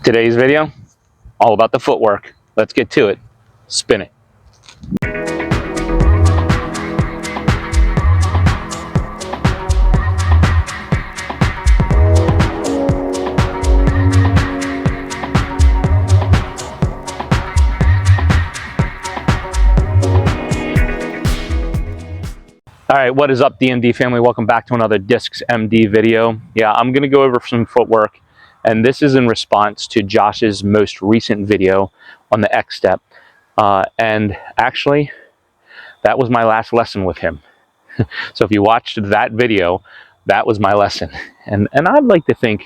Today's video, all about the footwork. Let's get to it. Spin it. All right, what is up, DMD family? Welcome back to another Discs MD video. Yeah, I'm gonna go over some footwork, and this is in response to Josh's most recent video on the X step. And actually, that was my last lesson with him. So if you watched that video, that was my lesson. And I'd like to think,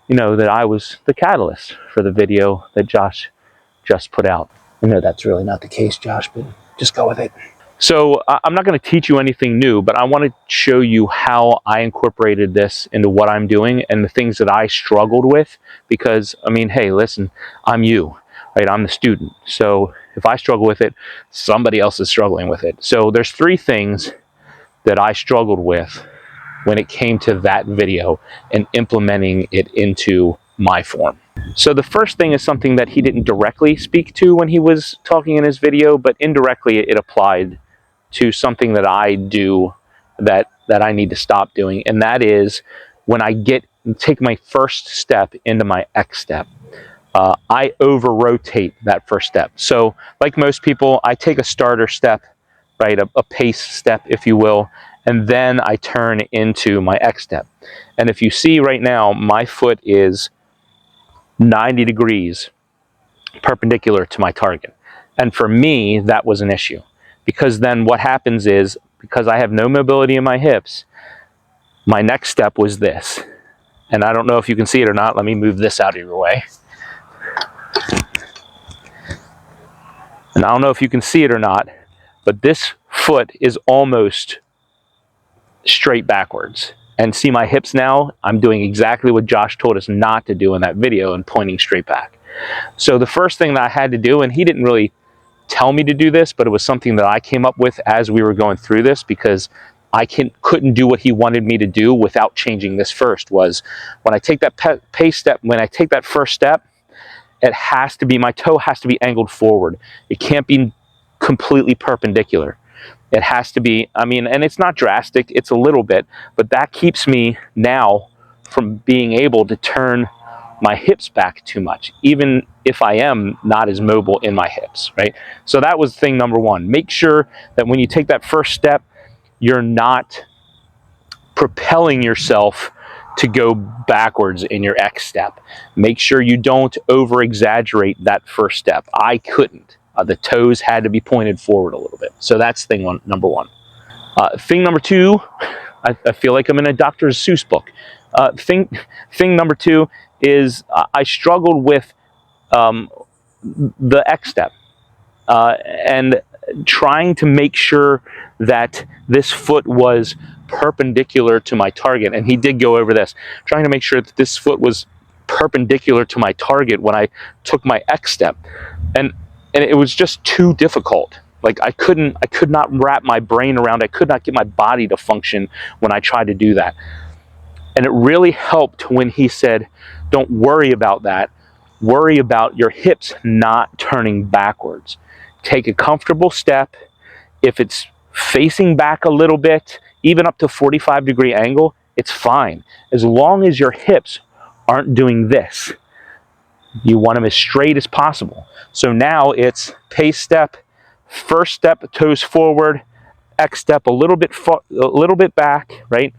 you know, that I was the catalyst for the video that Josh just put out. I know that's really not the case, Josh, but just go with it. So I'm not going to teach you anything new, but I want to show you how I incorporated this into what I'm doing and the things that I struggled with. Because, I mean, hey, listen, I'm you, right? I'm the student. So if I struggle with it, somebody else is struggling with it. So there's three things that I struggled with when it came to that video and implementing it into my form. So the first thing is something that he didn't directly speak to when he was talking in his video, but indirectly it applied to something that I do that I need to stop doing. And that is when I take my first step into my X step, I over rotate that first step. So like most people, I take a starter step, right? A pace step, if you will, and then I turn into my X step. And if you see right now, my foot is 90 degrees perpendicular to my target. And for me, that was an issue. Because then what happens is, because I have no mobility in my hips, my next step was this. And I don't know if you can see it or not. Let me move this out of your way. And I don't know if you can see it or not, but this foot is almost straight backwards. And see my hips now? I'm doing exactly what Josh told us not to do in that video and pointing straight back. So the first thing that I had to do, and he didn't really tell me to do this, but it was something that I came up with as we were going through this, because I couldn't do what he wanted me to do without changing this first, was when I take that pace step, when I take that first step, it has to be, my toe has to be angled forward. It can't be completely perpendicular. It has to be, I mean, and it's not drastic, it's a little bit, but that keeps me now from being able to turn my hips back too much, even if I am not as mobile in my hips, right? So that was thing number one. Make sure that when you take that first step, you're not propelling yourself to go backwards in your X step. Make sure you don't over-exaggerate that first step. I couldn't. The toes had to be pointed forward a little bit. So that's number one. Thing number two, I feel like I'm in a Dr. Seuss book. Thing number two is I struggled with the X step and trying to make sure that this foot was perpendicular to my target. And he did go over this, trying to make sure that this foot was perpendicular to my target when I took my X step. And it was just too difficult. Like I could not wrap my brain around, I could not get my body to function when I tried to do that. And it really helped when he said, don't worry about that. Worry about your hips not turning backwards. Take a comfortable step. If it's facing back a little bit, even up to 45-degree angle, it's fine. As long as your hips aren't doing this. You want them as straight as possible. So now it's pace step, first step, toes forward, X step a little bit back, right?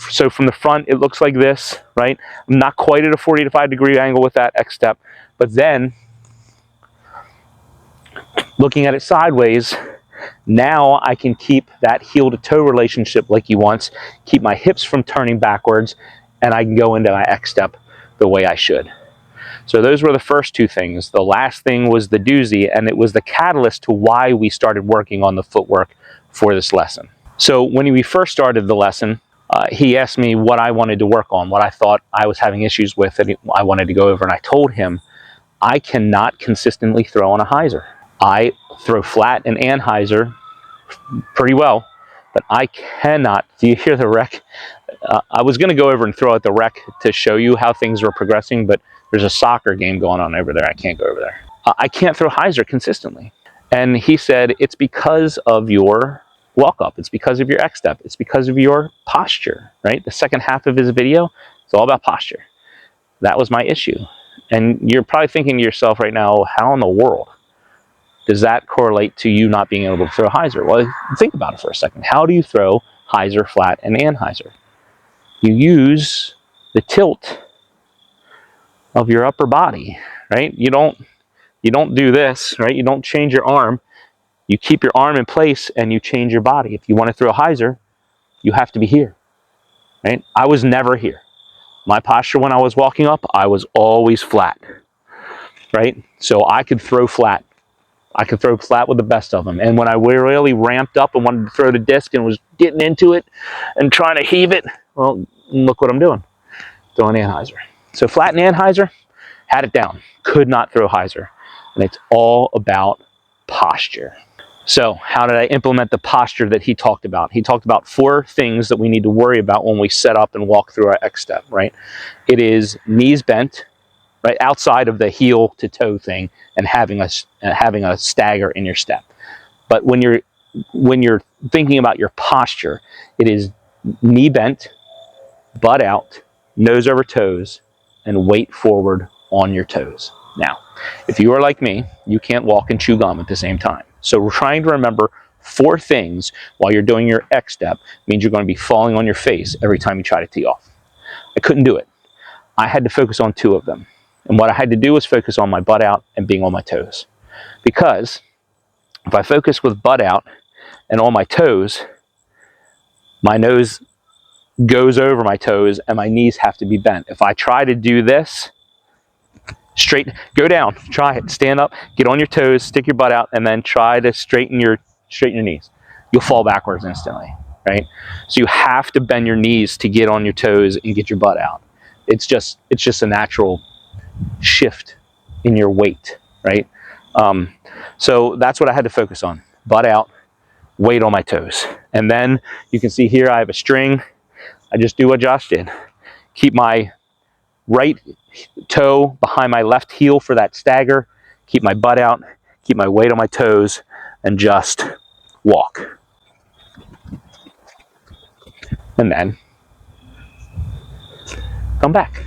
So from the front, it looks like this, right? I'm not quite at a 45-degree angle with that X step, but then looking at it sideways, now I can keep that heel to toe relationship like he wants, keep my hips from turning backwards, and I can go into my X step the way I should. So those were the first two things. The last thing was the doozy, and it was the catalyst to why we started working on the footwork for this lesson. So when we first started the lesson, he asked me what I wanted to work on, what I thought I was having issues with that I wanted to go over, and I told him I cannot consistently throw on a hyzer. I throw flat and hyzer pretty well, but I cannot. Do you hear the wreck? I was going to go over and throw out the rec to show you how things were progressing, but there's a soccer game going on over there. I can't go over there. I can't throw hyzer consistently. And he said, it's because of your walk up. It's because of your X step. It's because of your posture, right? The second half of his video, it's all about posture. That was my issue. And you're probably thinking to yourself right now, how in the world does that correlate to you not being able to throw hyzer? Well, think about it for a second. How do you throw hyzer, flat, and anhyzer? You use the tilt of your upper body, right? You don't do this, right? You don't change your arm. You keep your arm in place and you change your body. If you want to throw hyzer, you have to be here, right? I was never here. My posture when I was walking up, I was always flat, right? So I could throw flat. I could throw flat with the best of them. And when I really ramped up and wanted to throw the disc and was getting into it and trying to heave it, well, look what I'm doing. Throwing anhyzer. So flat and anhyzer, had it down. Could not throw hyzer. And it's all about posture. So how did I implement the posture that he talked about? He talked about 4 things that we need to worry about when we set up and walk through our X step, right? It is knees bent, right, outside of the heel to toe thing, and having a stagger in your step. But when you're thinking about your posture, it is knee bent, butt out, nose over toes, and weight forward on your toes. Now, if you are like me, you can't walk and chew gum at the same time. So we're trying to remember 4 things while you're doing your X step. Means you're going to be falling on your face every time you try to tee off. I couldn't do it. I had to focus on 2 of them. And what I had to do was focus on my butt out and being on my toes. Because if I focus with butt out and on my toes, my nose goes over my toes and my knees have to be bent. If I try to do this, straight, go down, try it, stand up, get on your toes, stick your butt out, and then try to straighten your knees. You'll fall backwards instantly, right? So you have to bend your knees to get on your toes and get your butt out. It's just a natural shift in your weight, right? So that's what I had to focus on. Butt out, weight on my toes. And then you can see here I have a string. I just do what Josh did. Keep my right toe behind my left heel for that stagger. Keep my butt out, keep my weight on my toes, and just walk. And then come back.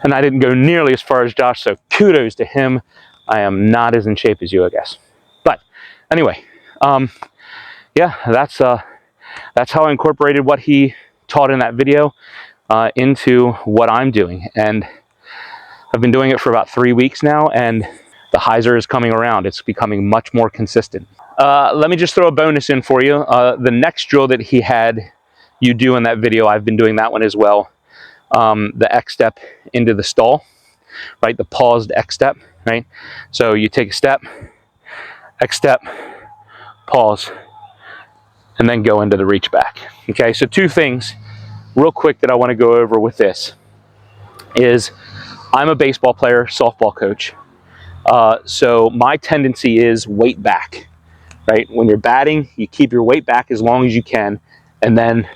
And I didn't go nearly as far as Josh, so kudos to him. I am not as in shape as you, I guess. But anyway, yeah, that's how I incorporated what he taught in that video into what I'm doing. And I've been doing it for about 3 weeks now, and the hyzer is coming around. It's becoming much more consistent. Let me just throw a bonus in for you. The next drill that he had you do in that video, I've been doing that one as well. The X step into the stall, right? The paused X step, right? So you take a step, X step, pause, and then go into the reach back. Okay, so 2 things real quick that I want to go over with this is I'm a baseball player, softball coach. So my tendency is weight back, right? When you're batting, you keep your weight back as long as you can, and then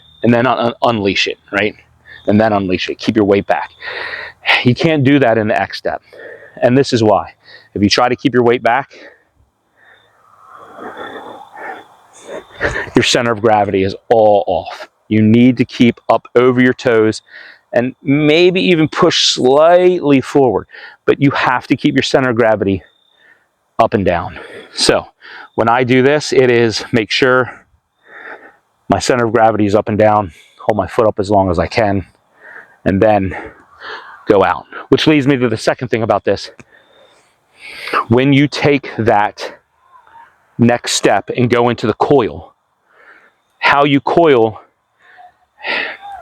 unleash it, right? And then unleash it. Keep your weight back. You can't do that in the X step. And this is why. If you try to keep your weight back, your center of gravity is all off. You need to keep up over your toes and maybe even push slightly forward. But you have to keep your center of gravity up and down. So when I do this, it is make sure my center of gravity is up and down, hold my foot up as long as I can, and then go out. Which leads me to the second thing about this. When you take that next step and go into the coil, how you coil,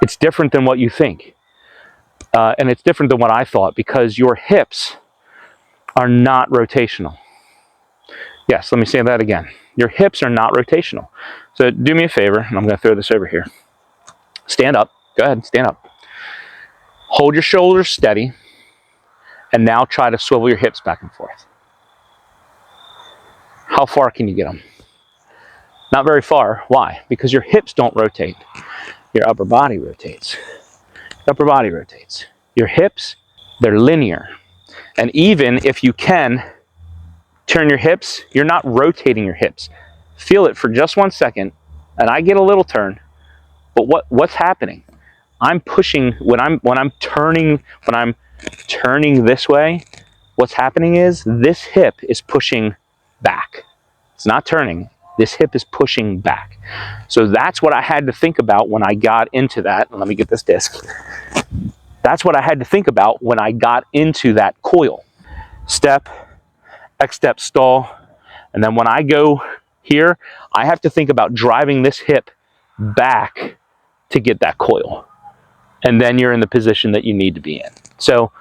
it's different than what you think. And it's different than what I thought, because your hips are not rotational. Yes, let me say that again. Your hips are not rotational. So do me a favor, and I'm going to throw this over here. Stand up. Go ahead, stand up. Hold your shoulders steady, and now try to swivel your hips back and forth. How far can you get them? Not very far. Why? Because your hips don't rotate. Your upper body rotates. Upper body rotates. Your hips, they're linear. And even if you can turn your hips, you're not rotating your hips. Feel it for just 1 second, and I get a little turn. But what's happening? I'm pushing when I'm turning this way. What's happening is this hip is pushing back. It's not turning. This hip is pushing back. So that's what I had to think about when I got into that. Let me get this disc. That's what I had to think about when I got into that coil. Step, X step, stall. And then when I go here, I have to think about driving this hip back to get that coil. And then you're in the position that you need to be in. So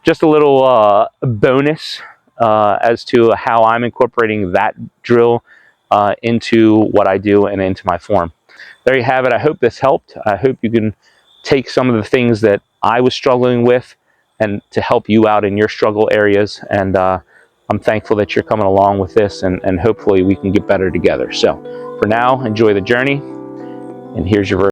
just a little bonus as to how I'm incorporating that drill into what I do and into my form. There you have it. I hope this helped. I hope you can take some of the things that I was struggling with and to help you out in your struggle areas. And I'm thankful that you're coming along with this, and hopefully we can get better together. So for now, enjoy the journey, and here's your version.